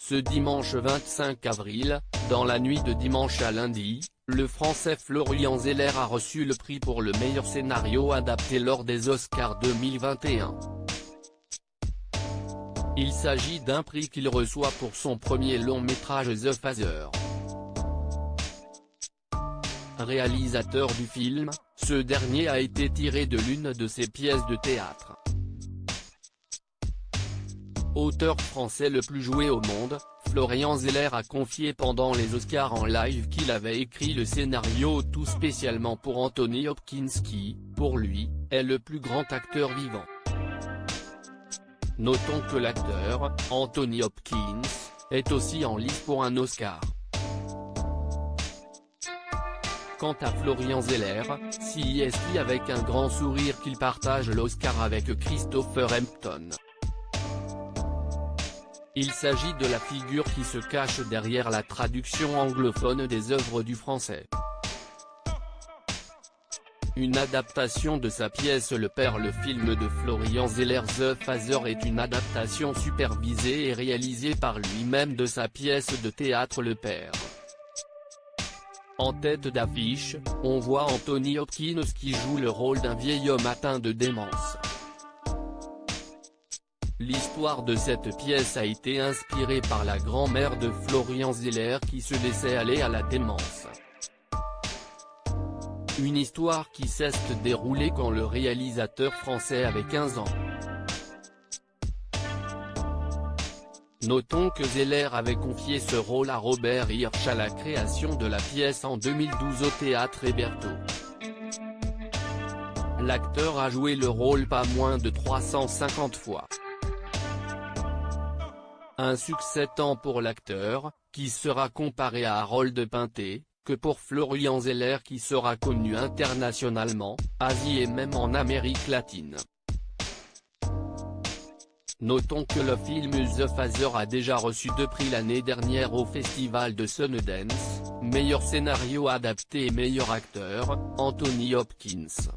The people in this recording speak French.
Ce dimanche 25 avril, dans la nuit de dimanche à lundi, le Français Florian Zeller a reçu le prix pour le meilleur scénario adapté lors des Oscars 2021. Il s'agit d'un prix qu'il reçoit pour son premier long métrage The Father. Réalisateur du film, ce dernier a été tiré de l'une de ses pièces de théâtre. Auteur français le plus joué au monde, Florian Zeller a confié pendant les Oscars en live qu'il avait écrit le scénario tout spécialement pour Anthony Hopkins qui, pour lui, est le plus grand acteur vivant. Notons que l'acteur, Anthony Hopkins, est aussi en lice pour un Oscar. Quant à Florian Zeller, s'y est avec un grand sourire qu'il partage l'Oscar avec Christopher Hampton. Il s'agit de la figure qui se cache derrière la traduction anglophone des œuvres du français. Une adaptation de sa pièce Le Père. Le film de Florian Zeller The Father est une adaptation supervisée et réalisée par lui-même de sa pièce de théâtre Le Père. En tête d'affiche, on voit Anthony Hopkins qui joue le rôle d'un vieil homme atteint de démence. L'histoire de cette pièce a été inspirée par la grand-mère de Florian Zeller qui se laissait aller à la démence. Une histoire qui s'est déroulée quand le réalisateur français avait 15 ans. Notons que Zeller avait confié ce rôle à Robert Hirsch à la création de la pièce en 2012 au Théâtre Hébertot. L'acteur a joué le rôle pas moins de 350 fois. Un succès tant pour l'acteur, qui sera comparé à Harold Pinter, que pour Florian Zeller qui sera connu internationalement, Asie et même en Amérique latine. Notons que le film The Father a déjà reçu 2 prix l'année dernière au Festival de Sundance, meilleur scénario adapté et meilleur acteur, Anthony Hopkins.